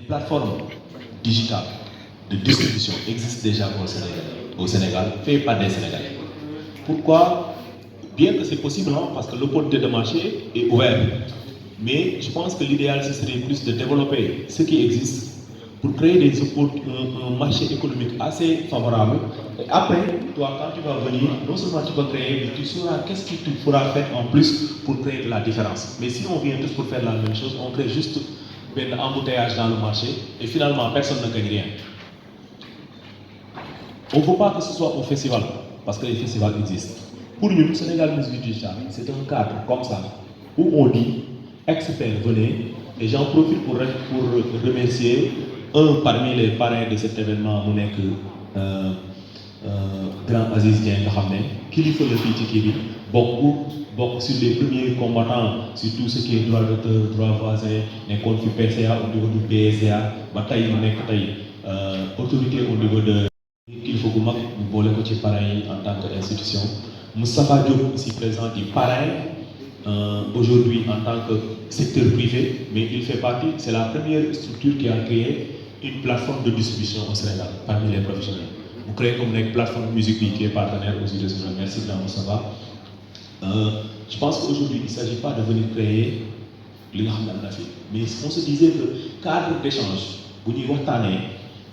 Les plateformes digitales de distribution existent déjà au Sénégal, faites par des Sénégalais. Pourquoi? Bien que c'est possible, hein, parce que l'opportunité de marché est ouverte. Mais je pense que l'idéal, ce serait plus de développer ce qui existe pour créer un marché économique assez favorable. Et après, toi, quand tu vas venir, non seulement tu vas créer, mais tu sauras qu'est-ce que tu pourras faire en plus pour créer de la différence. Mais si on vient tous pour faire la même chose, on crée juste un embouteillage dans le marché et finalement personne ne gagne rien. On ne veut pas que ce soit au festival, parce que les festivals existent. Pour nous, le Sénégal Musique Digital, c'est un cadre comme ça, où on dit, experts, venez, et j'en profite pour remercier un parmi les parrains de cet événement, mon grand Aziz Dieng, qui lui fait le petit beaucoup sur les premiers combattants, sur tout ce qui est droit d'auteur, droit voisin, les conflits PCA au niveau du PSA, bataille autorité au niveau de qu'il faut que nous voulons que pareil en tant qu'institution. Moustapha Diop, ici présent, est pareil aujourd'hui en tant que secteur privé, mais il fait partie, c'est la première structure qui a créé une plateforme de distribution au Sénégal parmi les professionnels. Vous créez comme une plateforme de musique qui est partenaire aussi de ce. Merci Moustapha. Je pense qu'aujourd'hui, il ne s'agit pas de venir créer le mais on se disait que cadre d'échange, vous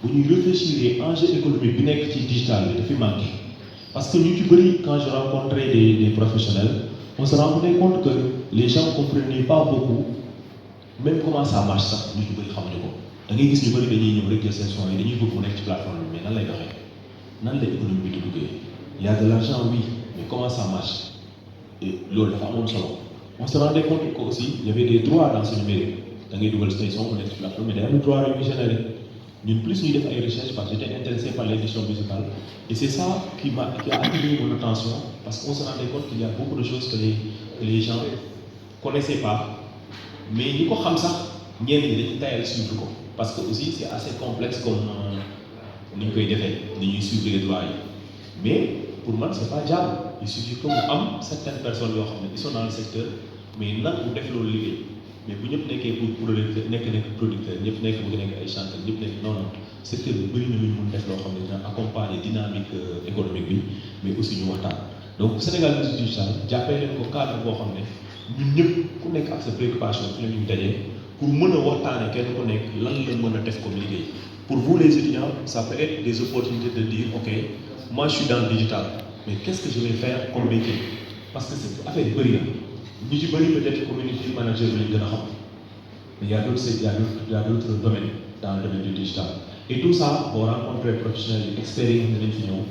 réfléchir à enjeux économiques qui digital, il fait manquer. Parce que nous, quand je rencontrais des professionnels, on se rendait compte que les gens ne comprenaient pas beaucoup, même comment ça marche, ça, nous, nous, il y a de l'argent, oui, mais comment ça marche? Et on se rendait compte qu'aussi, il y avait des droits dans ce numérique. Dans les nouvelles stations, on est sur la mais il y a des droits révisionnels. Nous, plus nous avons fait des recherches parce que j'étais intéressé par l'édition musicale. Et c'est ça qui a attiré mon attention, parce qu'on se rendait compte qu'il y a beaucoup de choses que les gens ne connaissaient pas. Mais nous savons ça, nous avons suivre. Parce que aussi, c'est assez complexe comme nous avons suivre les droits. Mais pour moi, ce n'est pas diable. Il suffit que certaines personnes qui sont dans le secteur, mais nous avons fait le livre. Mais vous n'êtes pas producteur, vous n'êtes pas chanteur, non, non. C'est que nous devons accompagner la dynamique économique, mais aussi nous attendre. Donc, le Sénégal Musique Digital, j'appelle le cadre pour nous nous avons cette préoccupation pour nous attendre quel pour vous les étudiants, ça peut être des opportunités de dire, ok, moi je suis dans le digital, mais qu'est-ce que je vais faire comme métier? Parce que c'est affaire de bari. Nous peut-être community manager mais il y a d'autres domaines dans le domaine du digital. Et tout ça, on rencontre des professionnels, expérience de l'infinion,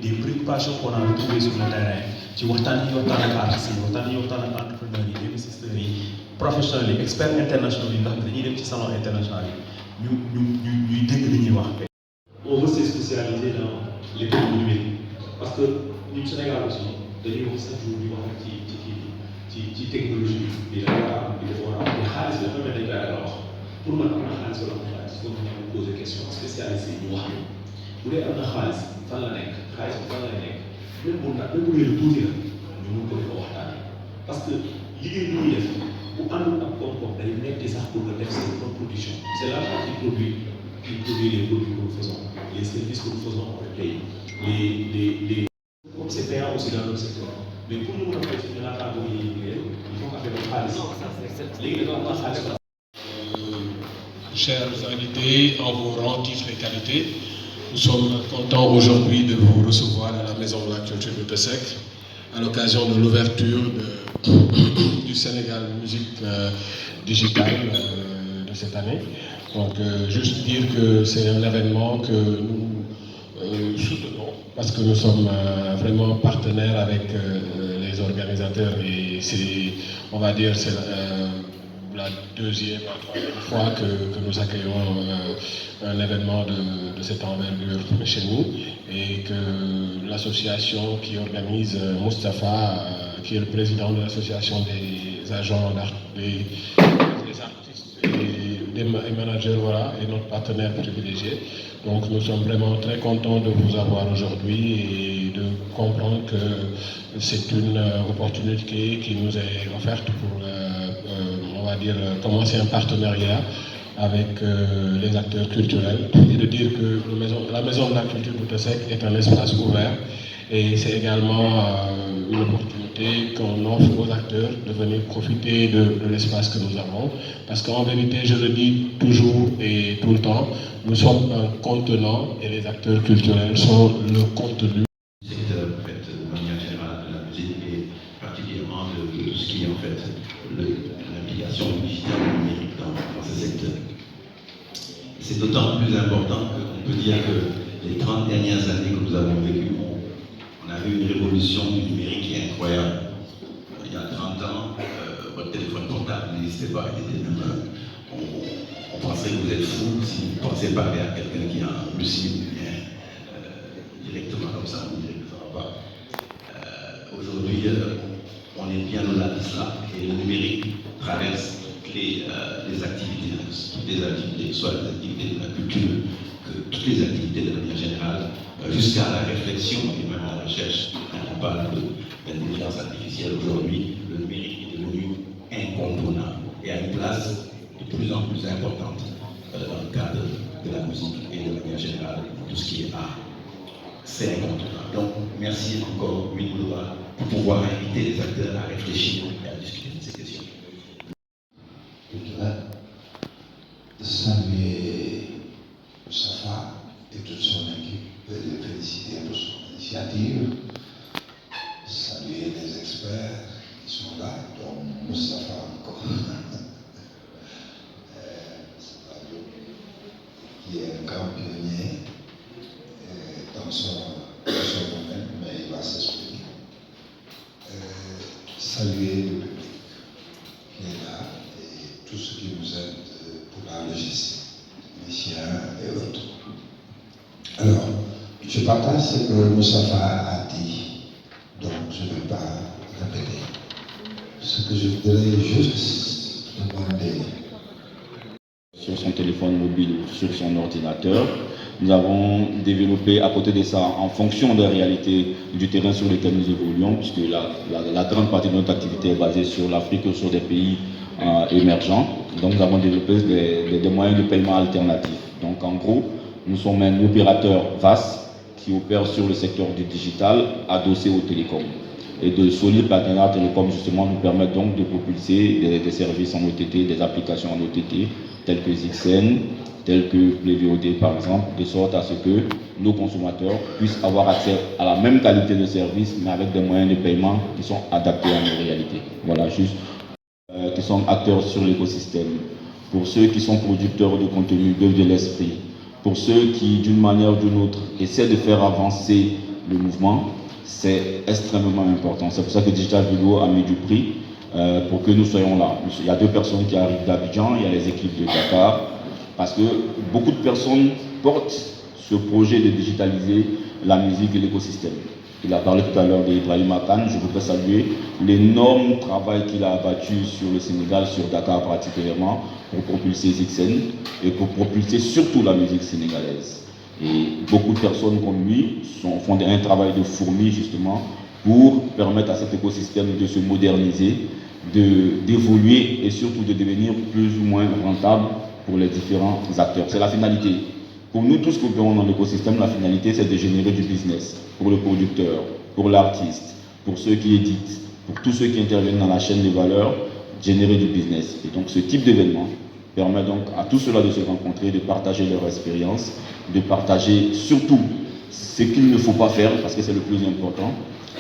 des préoccupations qu'on a retrouvées sur le terrain. Tu vois, artistes, entrepreneurs, investisseurs, professionnels, experts internationaux, des salons internationaux. On veut se spécialiser dans l'économie numérique. Parce que nous, au Sénégal aussi, nous avons cette technologie, des pour moi, il faut nous poser des questions spécialisées. Vous voulez un xaalis fan la nekk xaalis fan la nekk même bu ngeen tuuti la ñu mun ko di ko waxtaanee parce que liggéey bi ñuy def bu àndul ak koom-koom day metti sax pour nga def seen propre production. C'est l'argent qui produit les produits que nous faisons, les services que nous faisons on les comme c'est payant aussi dans notre secteur. Mais pour nous, il faut qu'on fasse le xaalis. Chers invités, en vos rangs, titres et qualités, nous sommes contents aujourd'hui de vous recevoir à la Maison de la Culture de Pessec à l'occasion de l'ouverture du Sénégal Musique Digitale de cette année. Donc, juste dire que c'est un événement que nous soutenons parce que nous sommes vraiment partenaires avec les organisateurs et c'est, on va dire, c'est la deuxième ou troisième fois que nous accueillons un événement de cette envergure chez nous et que l'association qui organise Moustapha, qui est le président de l'association des agents des artistes et managers, voilà, est notre partenaire privilégié. Donc nous sommes vraiment très contents de vous avoir aujourd'hui et de comprendre que c'est une opportunité qui nous est offerte pour va dire, commencer un partenariat avec les acteurs culturels et de dire que la Maison de la Culture Boutesec est un espace ouvert et c'est également une opportunité qu'on offre aux acteurs de venir profiter de l'espace que nous avons parce qu'en vérité, je le dis toujours et tout le temps, nous sommes un contenant et les acteurs culturels sont le contenu. Secteur, en fait, de manière générale, de la musique et particulièrement de ce qui est en fait l'implication digitale et numérique dans ce secteur. C'est d'autant plus important qu'on peut dire que les 30 dernières années que nous avons vécues, on a vu une révolution du numérique qui est incroyable. Il y a 30 ans, votre téléphone portable n'existait pas. On pensait que vous êtes fou si vous ne pensez parler à quelqu'un qui est en Russie ou bien directement comme ça, on dirait que ça ne va pas. Aujourd'hui, on est bien au-delà de cela et le numérique traverse toutes les activités, soit les activités de la culture, toutes les activités de manière générale, jusqu'à la réflexion et même à la recherche. On parle d'intelligence artificielle aujourd'hui, le numérique est devenu incontournable et a une place de plus en plus importante dans le cadre de la musique et de manière générale, tout ce qui est art. C'est incontournable. Donc, merci encore, Minoura, pour pouvoir inviter les acteurs à réfléchir et à discuter de ces questions. De saluer Moustapha et toute son équipe, et de féliciter pour son initiative, saluer les experts qui sont là, dont Moustapha encore, qui est un grand pionnier dans son domaine, mais il va s'exprimer. Saluer le public qui est là et tous ceux qui nous aident pour la logistique, musiciens et autres. Alors, je partage ce que Moustapha a dit, donc je ne vais pas répéter. Ce que je voudrais juste demander. Sur son téléphone mobile ou sur son ordinateur. Nous avons développé à côté de ça, en fonction des réalités du terrain sur lequel nous évoluons, puisque la grande partie de notre activité est basée sur l'Afrique ou sur des pays émergents. Donc nous avons développé des moyens de paiement alternatifs. Donc en gros, nous sommes un opérateur vaste qui opère sur le secteur du digital adossé aux télécoms. Et de solides partenaires télécoms justement nous permettent donc de propulser des services en OTT, des applications en OTT, telles que ZXN, telles que PlayVOD par exemple, de sorte à ce que nos consommateurs puissent avoir accès à la même qualité de service, mais avec des moyens de paiement qui sont adaptés à nos réalités. Voilà, juste qui sont acteurs sur l'écosystème. Pour ceux qui sont producteurs de contenu, de l'esprit, pour ceux qui, d'une manière ou d'une autre, essaient de faire avancer le mouvement, c'est extrêmement important. C'est pour ça que Digital Video a mis du prix pour que nous soyons là. Il y a 2 personnes qui arrivent d'Abidjan, il y a les équipes de Dakar, parce que beaucoup de personnes portent ce projet de digitaliser la musique et l'écosystème. Il a parlé tout à l'heure d'Ibrahim Akan. Je voudrais saluer l'énorme travail qu'il a abattu sur le Sénégal, sur Dakar particulièrement, pour propulser ZXN et pour propulser surtout la musique sénégalaise. Et beaucoup de personnes comme lui font un travail de fourmi justement pour permettre à cet écosystème de se moderniser, d'évoluer et surtout de devenir plus ou moins rentable pour les différents acteurs. C'est la finalité. Pour nous tous qui opérons dans l'écosystème, la finalité c'est de générer du business pour le producteur, pour l'artiste, pour ceux qui éditent, pour tous ceux qui interviennent dans la chaîne de valeur, générer du business. Et donc ce type d'événement permet donc à tous ceux-là de se rencontrer, de partager leur expérience, de partager surtout ce qu'il ne faut pas faire, parce que c'est le plus important,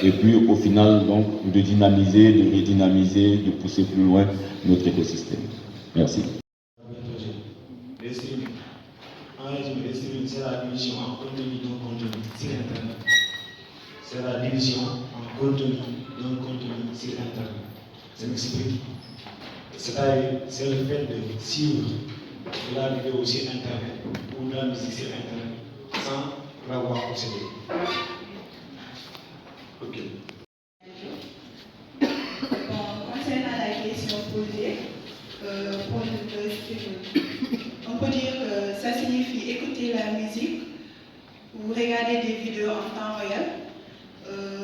et puis au final donc de dynamiser, de redynamiser, de pousser plus loin notre écosystème. Merci. En résumé, c'est la division en contenu non contenu sur Internet. C'est la division en contenu non contenu sur Internet. Je m'explique. C'est-à-dire, c'est le fait de suivre de la vidéo sur Internet ou de la musique sur Internet sans l'avoir possédé. Ok. Concernant la question posée pour le streaming, on peut dire que ça signifie écouter la musique ou regarder des vidéos en temps réel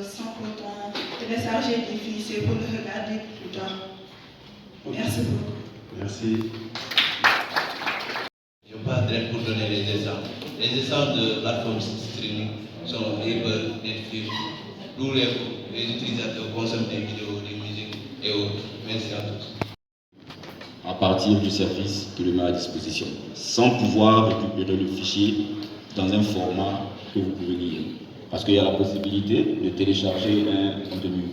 sans pourtant télécharger des fichiers pour le regarder plus tard. Merci beaucoup. Merci. Je parle direct pour donner les exemples. Les exemples de plateformes streaming sont Uber, Netflix, d'où les utilisateurs consomment des vidéos, des musiques et autres. Merci à tous. À partir du service que le met à disposition, sans pouvoir récupérer le fichier dans un format que vous pouvez lire. Parce qu'il y a la possibilité de télécharger un contenu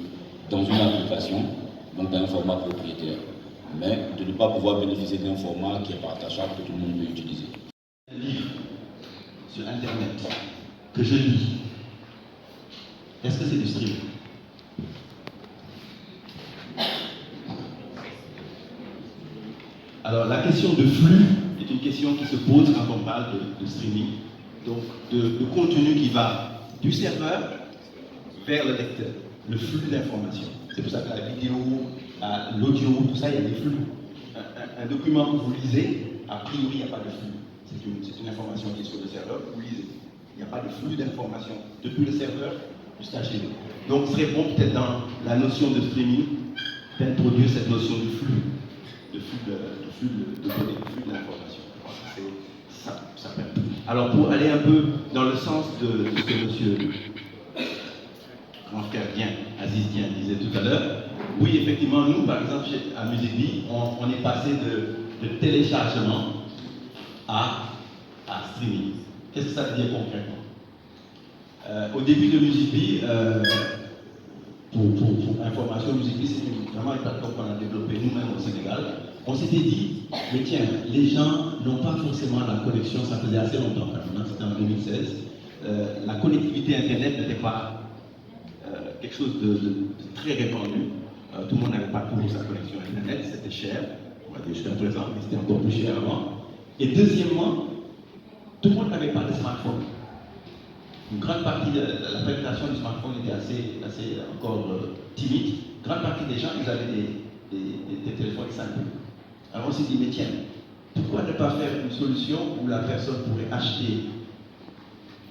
dans une application, donc dans un format propriétaire, mais de ne pas pouvoir bénéficier d'un format qui est partageable que tout le monde peut utiliser. Un livre sur Internet que je lis, est-ce que c'est du streaming? Alors la question de flux est une question qui se pose quand on parle de streaming, donc de contenu qui va du serveur vers le lecteur, le flux d'informations. C'est pour ça que la vidéo, l'audio, tout ça, il y a des flux. Un document que vous lisez, a priori, il n'y a pas de flux. C'est une information qui est sur le serveur, vous lisez. Il n'y a pas de flux d'informations depuis le serveur jusqu'à chez vous. Donc, ce serait bon peut-être dans la notion de streaming d'introduire cette notion de flux. De données, de flux d'informations. Ça permet. Alors pour aller un peu dans le sens de ce que monsieur grand frère Aziz Dien disait tout à l'heure, oui effectivement nous par exemple à Musicbee, on est passé de téléchargement à streaming. Qu'est-ce que ça veut dire concrètement? Au début de Musicbee, pour information, Musicbee c'est vraiment une plateforme qu'on a développée nous-mêmes au Sénégal. On s'était dit, mais tiens, les gens n'ont pas forcément la connexion, ça faisait assez longtemps, maintenant c'était en 2016. La connectivité Internet n'était pas quelque chose de très répandu. Tout le monde n'avait pas toujours sa connexion Internet, c'était cher, on va dire jusqu'à présent, mais c'était encore plus cher avant. Et deuxièmement, tout le monde n'avait pas de smartphone. Une grande partie de la pénétration du smartphone était assez encore timide. Une grande partie des gens, ils avaient des téléphones simples. Alors on s'est dit, mais tiens, pourquoi ne pas faire une solution où la personne pourrait acheter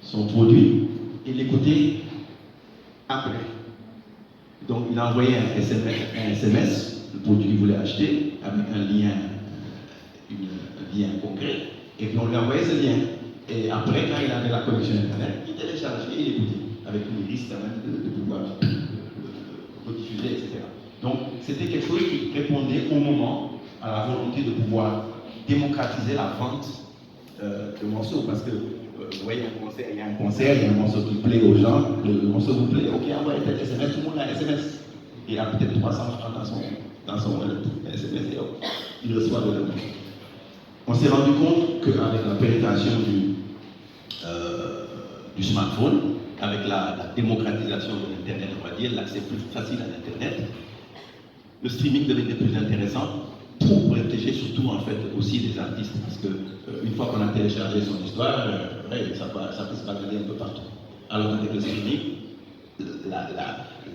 son produit et l'écouter après? Donc il a envoyé un SMS, le produit qu'il voulait acheter, avec un lien concret, et puis on lui a envoyé ce lien. Et après, quand il avait la connexion Internet, il téléchargeait et il écoutait, avec une risque quand même de pouvoir rediffuser, etc. Donc c'était quelque chose qui répondait au moment à la volonté de pouvoir démocratiser la vente de morceaux, parce que vous voyez un concert, il y a un morceau qui plaît aux gens, le morceau vous plaît, ok, envoyez tel SMS, tout le monde a un SMS. Il a peut-être 300 francs dans son SMS et hop, il reçoit le lendemain. On s'est rendu compte qu'avec la pénétration du smartphone, avec la démocratisation de l'Internet, on va dire, l'accès plus facile à l'Internet, le streaming devenait plus intéressant pour protéger surtout en fait aussi les artistes, parce que une fois qu'on a téléchargé son histoire, ça peut se balader un peu partout. Alors avec le streaming,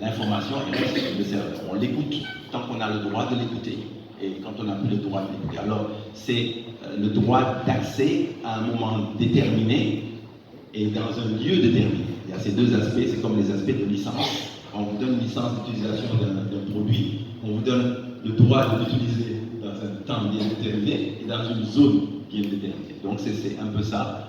l'information est restée sur le serveur. On l'écoute tant qu'on a le droit de l'écouter, et quand on n'a plus le droit de l'écouter. Alors c'est le droit d'accès à un moment déterminé et dans un lieu déterminé. Il y a ces deux aspects, c'est comme les aspects de licence. On vous donne une licence d'utilisation d'un produit, on vous donne le droit de l'utiliser dans un temps bien déterminé et dans une zone bien déterminée. Donc c'est un peu ça.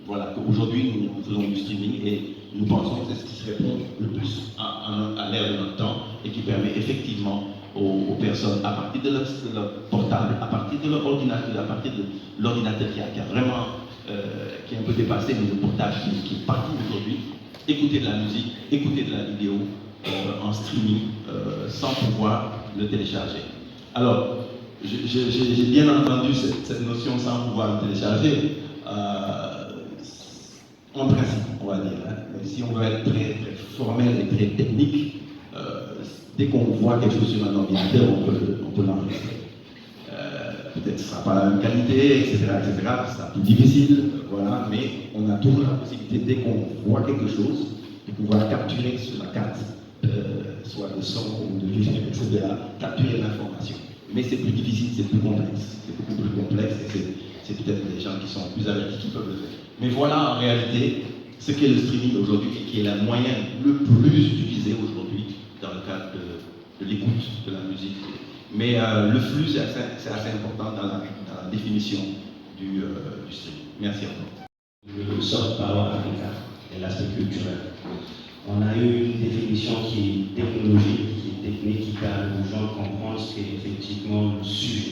Voilà, qu'aujourd'hui nous faisons du streaming et nous pensons que c'est ce qui se répond le plus à l'ère de notre temps et qui permet effectivement aux personnes, à partir de leur portable, à partir de leur ordinateur, à partir de l'ordinateur qui a vraiment, qui est un peu dépassé, mais le portable qui est partout aujourd'hui, écouter de la musique, écouter de la vidéo en streaming sans pouvoir le télécharger. Alors, j'ai bien entendu cette notion sans pouvoir le télécharger. En principe, on va dire, hein. Si on veut être très, très formel et très technique, dès qu'on voit quelque chose sur un ordinateur, on peut l'enregistrer. Peut-être que ce ne sera pas la même qualité, etc., etc., ce sera plus difficile, voilà, mais on a toujours la possibilité, dès qu'on voit quelque chose, de pouvoir capturer sur la carte, soit de son ou de vidéo, etc., capturer l'information. Mais c'est plus difficile, c'est plus complexe, c'est beaucoup plus complexe, et c'est peut-être les gens qui sont plus avertis qui peuvent le faire. Mais voilà en réalité ce qu'est le streaming aujourd'hui et qui est le moyen le plus utilisé aujourd'hui dans le cadre de l'écoute de la musique Mais le flux, c'est assez important dans la définition du streaming. Merci à vous. Le soft power africain et l'aspect culturel. On a eu une définition qui est technologique, qui est technique, qui permet aux gens de comprendre ce qu'est effectivement le sujet.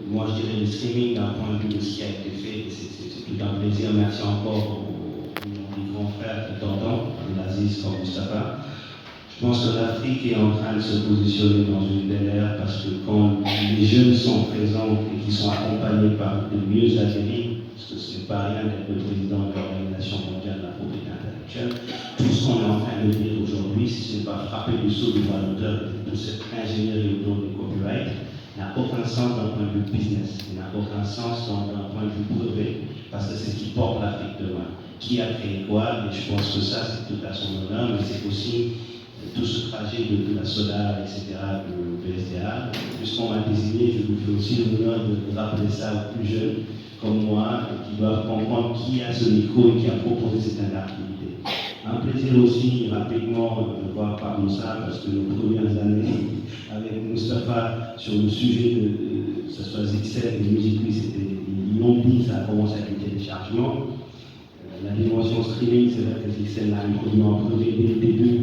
Moi, je dirais le streaming d'un point de vue de ce qui a été fait, c'est tout un plaisir. Merci encore aux grands frères qui t'entendent, Aziz comme Mustafa. Je pense que l'Afrique est en train de se positionner dans une belle ère parce que quand les jeunes sont présents et qu'ils sont accompagnés par de mieux aguerris, parce que ce n'est pas rien d'être le président de l'Organisation mondiale de la propriété intellectuelle, tout ce qu'on est en train de dire aujourd'hui, si ce n'est pas frapper du saut du droit d'auteur de cette ingénierie autour du copyright, n'a aucun sens d'un point de vue business, n'a aucun sens d'un point de vue brevet, parce que c'est ce qui porte l'Afrique demain. Qui a créé quoi? Et je pense que ça, c'est tout à son honneur, mais c'est aussi tout ce trajet de la SODA, etc., de BSDA. Puisqu'on m'a désigné, je vous fais aussi l'honneur de rappeler ça aux plus jeunes, comme moi, qui doivent comprendre qui a ce micro et qui a proposé cette activité. Un plaisir aussi, rapidement, de voir Pablo ça, parce que nos premières années avec Mustafa sur le sujet de que ce soit Zixel et Musique.ly, c'était ils l'ont dit, ça a commencé avec le téléchargement. La dimension streaming, c'est vrai que Zixel l'a introduit en premier dès le début.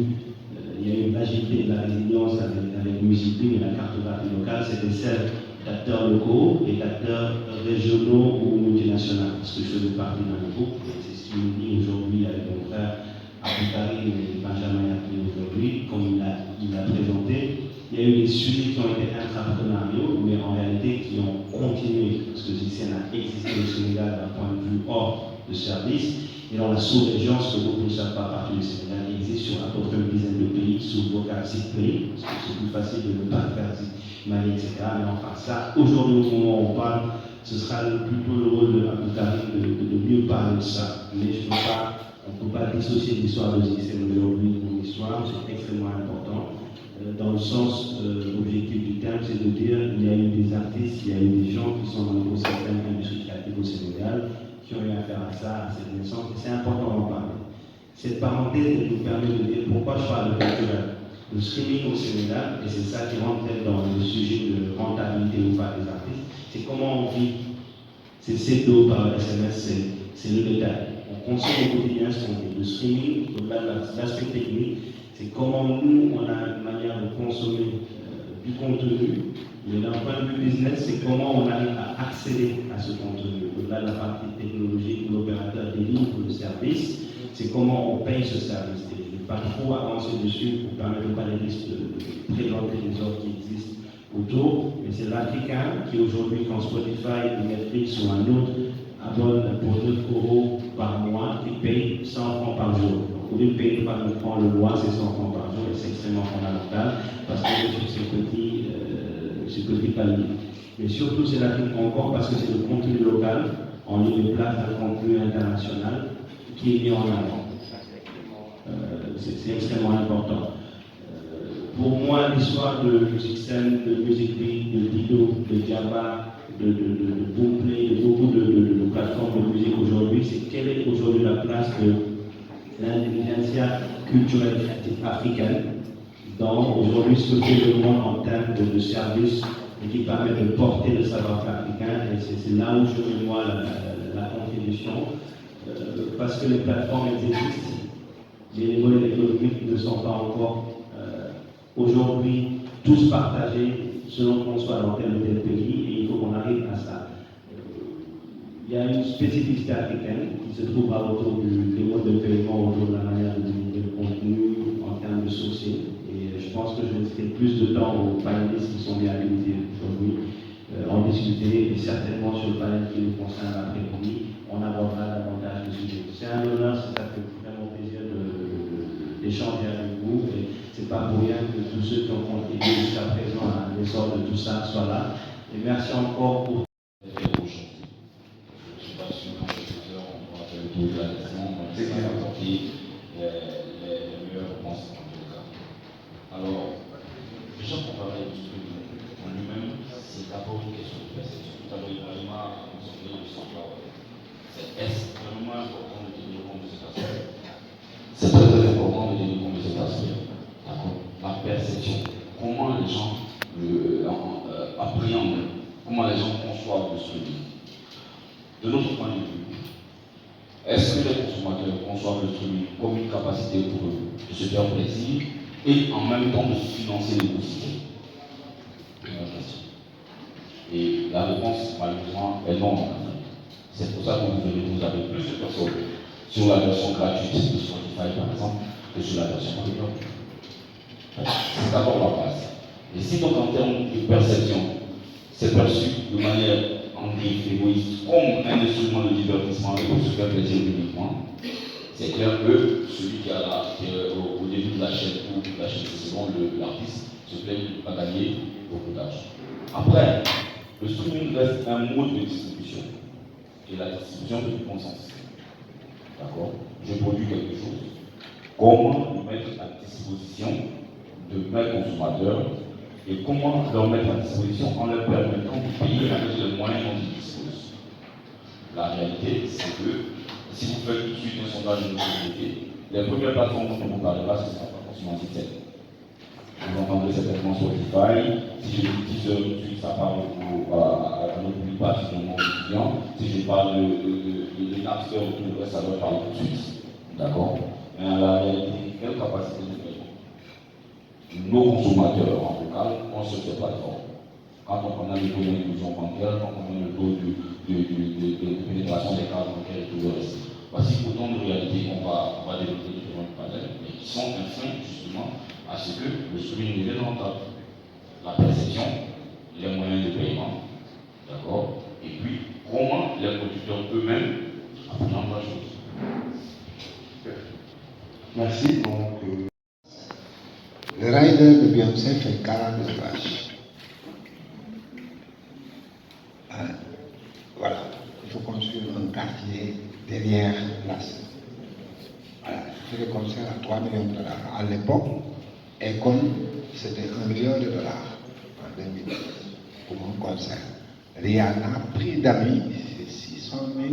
Il y a eu l'agilité de la résilience avec Musique.ly, mais la cartographie locale, c'était celle d'acteurs locaux et d'acteurs régionaux ou multinationaux, parce que je faisais partie d'un groupe, et c'est ce qui nous dit aujourd'hui avec mon frère Aboukari et Benjamin Yakli aujourd'hui, comme il l'a présenté. Il y a eu des sujets qui ont été intrapreneuriaux, mais en réalité qui ont continué, parce que Zixel a existé au Sénégal d'un point de vue hors de service, et dans la sous-région, ce que beaucoup ne savent pas, partout du Sénégal, il existe sur à peu près une dizaine de pays, sous le vocable pays, parce que c'est plus facile de ne pas faire Mali, etc. Mais enfin, ça, aujourd'hui, au moment où on parle, ce sera plutôt le rôle de Aboukari de mieux parler de ça. Mais on ne peut pas dissocier l'histoire de Zixel aujourd'hui de mon histoire, c'est extrêmement important. Dans le sens objectif du terme, c'est de dire qu'il y a eu des artistes, il y a eu des gens qui sont dans le système industrie créative au Sénégal, qui ont eu affaire à ça, à cette naissance, et c'est important d'en parler. Cette parenthèse nous permet de dire pourquoi je parle de culturel. Le streaming au Sénégal, et c'est ça qui rentre peut-être dans le sujet de rentabilité ou pas des artistes, c'est comment on vit. C'est CEDO par SMS, c'est le détail. On consomme au quotidien ce qu'on dit. Le streaming, au-delà de l'aspect technique, c'est comment nous, on a une manière de consommer du contenu. Mais d'un point de vue business, c'est comment on arrive à accéder à ce contenu. Au-delà de la partie technologique où l'opérateur délivre le service, c'est comment on paye ce service. Et je ne vais pas trop avancer dessus pour permettre aux panélistes de présenter les offres qui existent autour. Mais c'est l'Africain qui aujourd'hui, quand Spotify ou Netflix ou un autre abonne pour 9 € par mois, qui paye 100 francs par jour. Donc, au lieu de payer par le franc le mois, c'est 100 francs par jour et c'est extrêmement fondamental parce que c'est petit palier. Mais surtout, c'est l'Afrique encore parce que c'est le contenu local en lieu de place d'un contenu international qui est mis en avant. C'est extrêmement important. Pour moi, l'histoire de Zixel, de Musique.ly, de Dido, de Diaba, de Boomplay, de beaucoup de plateformes de musique aujourd'hui, c'est quelle est aujourd'hui la place de l'intelligentsia culturelle africaine dans aujourd'hui ce que fait le monde en termes de services et qui permet de porter le savoir-faire africain. Et c'est là où je mets moi la contribution, parce que les plateformes existent, mais les modèles économiques ne sont pas encore aujourd'hui tous partagés selon qu'on soit dans tel ou tel pays, et il faut qu'on arrive à ça. Il y a une spécificité africaine qui se trouvera autour des modes de paiement, autour de la manière de délivrer le contenu en termes de sourcing. Et je pense que je laisserai plus de temps aux panélistes qui sont bien habilités aujourd'hui en discuter, et certainement sur le panel qui nous concerne l'après-midi, on abordera davantage de sujets. C'est un honneur, ça fait vraiment plaisir d'échanger avec vous. Et c'est pas pour rien que tous ceux qui ont contribué jusqu'à présent à l'essor de tout ça soient là. Et merci encore pour les meilleures réponses en tout cas. Alors, déjà pour parler du streaming en lui-même, c'est d'abord une question de perception. Tout à l'heure, Ibrahim a mentionné le savoir. Est-ce vraiment important de tenir compte de cet aspect? C'est très important de tenir compte de cet aspect. D'accord. La perception. Comment les gens comment les gens conçoivent le streaming. De notre point de vue, est-ce que les consommateurs conçoivent le streaming comme une capacité pour eux de se faire plaisir et en même temps de financer l'écosystème? Première question. Et la réponse, malheureusement, est non en Afrique. C'est pour ça que vous avez plus de personnes sur la version gratuite de Spotify, par exemple, que sur la version premium. C'est d'abord la base. Et si donc en termes de perception, c'est perçu de manière égoïste comme un instrument de divertissement et pour se faire plaisir uniquement, c'est clair que celui qui est au début de la chaîne ou de la chaîne suivante, l'artiste, se plaît de ne pas gagner beaucoup d'argent. Après, le streaming reste un mode de distribution. Et la distribution de bon sens. D'accord? Je produis quelque chose. Comment le mettre à disposition de mes consommateurs et comment leur mettre à disposition en leur permettant de payer avec les moyens dont ils disposent. La réalité, c'est que si vous faites tout de suite un sondage de notre société, les premières plateformes dont on vous parlera, ce ne sera pas forcément Twitter. Vous entendrez certainement Spotify. Si je dis Teaser, tout de suite, ça parle à notre public particulièrement étudiant. Si je parle de Napster ou tout le reste, ça doit parler tout de suite. D'accord? Mais en la réalité, quelle capacité de paiement nos consommateurs en local ont sur ces plateformes? Quand on connaît le taux d'inclusion bancaire, quand on connaît le taux de pénétration des cartes bancaires et tout le reste. Voici autant de réalités qu'on va développer durant le panel, mais qui sont un frein justement à ce que le streaming devienne rentable. La perception, les moyens de paiement, d'accord, et puis comment les producteurs eux-mêmes appréhendent la chose. Merci. Donc, le rider de Beyoncé fait 42 pages. Voilà, il faut construire un quartier derrière la scène. Voilà, il fait le concert à 3 millions de dollars. À l'époque, Econ, c'était 1 million de dollars en 2010 pour un concert. Rihanna, prix d'amis, c'est 600 000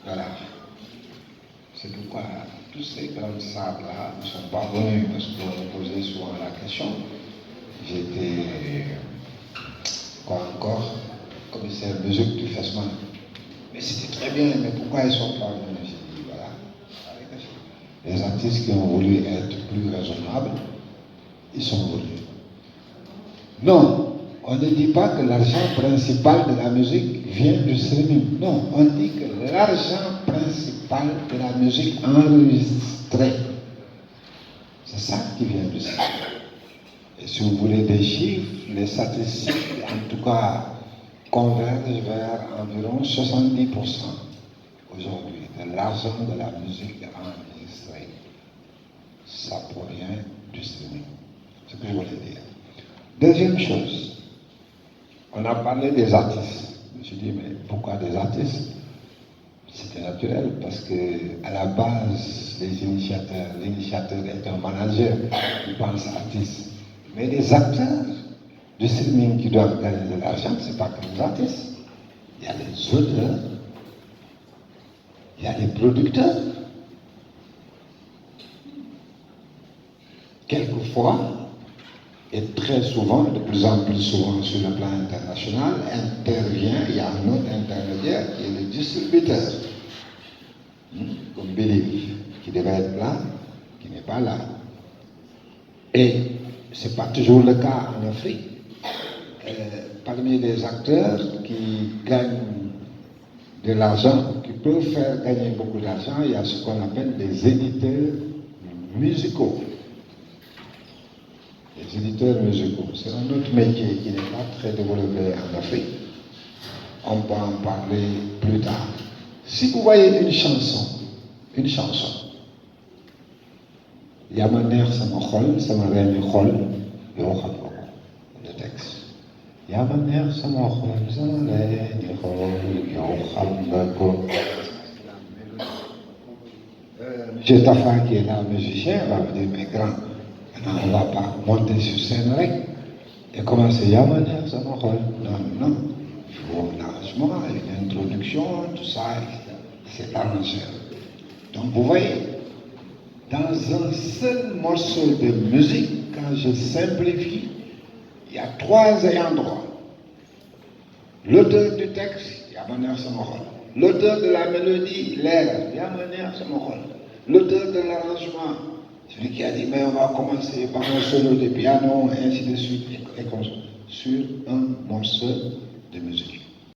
dollars. C'est pourquoi tous ces grandes salles-là ne sont pas venus parce qu'on me posait souvent la question. J'étais, quoi encore, commissaire musique du FESMAN. Mais c'était très bien, mais pourquoi ils ne sont pas venus? J'ai dit, voilà, les artistes qui ont voulu être plus raisonnables, ils sont venus. Non, on ne dit pas que l'argent principal de la musique vient du streaming. Non, on dit que l'argent principal de la musique enregistrée, c'est ça qui vient du streaming. Et si vous voulez des chiffres, les statistiques, en tout cas, convergent vers environ 70% aujourd'hui de l'argent de la musique enregistrée. Ça provient du streaming. C'est ce que je voulais dire. Deuxième chose, on a parlé des artistes. Je me suis dit, mais pourquoi des artistes? C'était naturel, parce que à la base, l'initiateur est un manager qui pense artiste. Mais les acteurs du streaming qui doivent gagner de l'argent, ce n'est pas que les artistes. Il y a les auteurs, il y a les producteurs. Quelquefois, et très souvent, de plus en plus souvent sur le plan international, intervient, il y a un autre intermédiaire qui est le distributeur, comme Believe, qui devait être là, qui n'est pas là. Et ce n'est pas toujours le cas en Afrique. Parmi les acteurs qui gagnent de l'argent, qui peuvent faire gagner beaucoup d'argent, il y a ce qu'on appelle des éditeurs musicaux. Les éditeurs musicaux, c'est un autre métier qui n'est pas très développé en Afrique. On peut en parler plus tard. Si vous voyez une chanson, Yamaner sama xol, sama reeni xol, yow xam nga ko, le texte. Yamaner sama xol, sama reeni xol, yow xam nga ko. Monsieur Tafa qui est là, musicien, va me dire, mais grand, on ne va pas monter sur scène avec et commencer Yamaner sama xol. Non, il faut un arrangement, une introduction, tout ça, c'est arrangé. Donc vous voyez, dans un seul morceau de musique, quand je simplifie, il y a 3 ayants droit. L'auteur du texte, il y a mon son rôle. L'auteur de la mélodie, l'air, il y a mon son rôle. L'auteur de l'arrangement, celui qui a dit, mais on va commencer par un solo de piano, et ainsi de suite, et comme ça, sur un morceau de musique.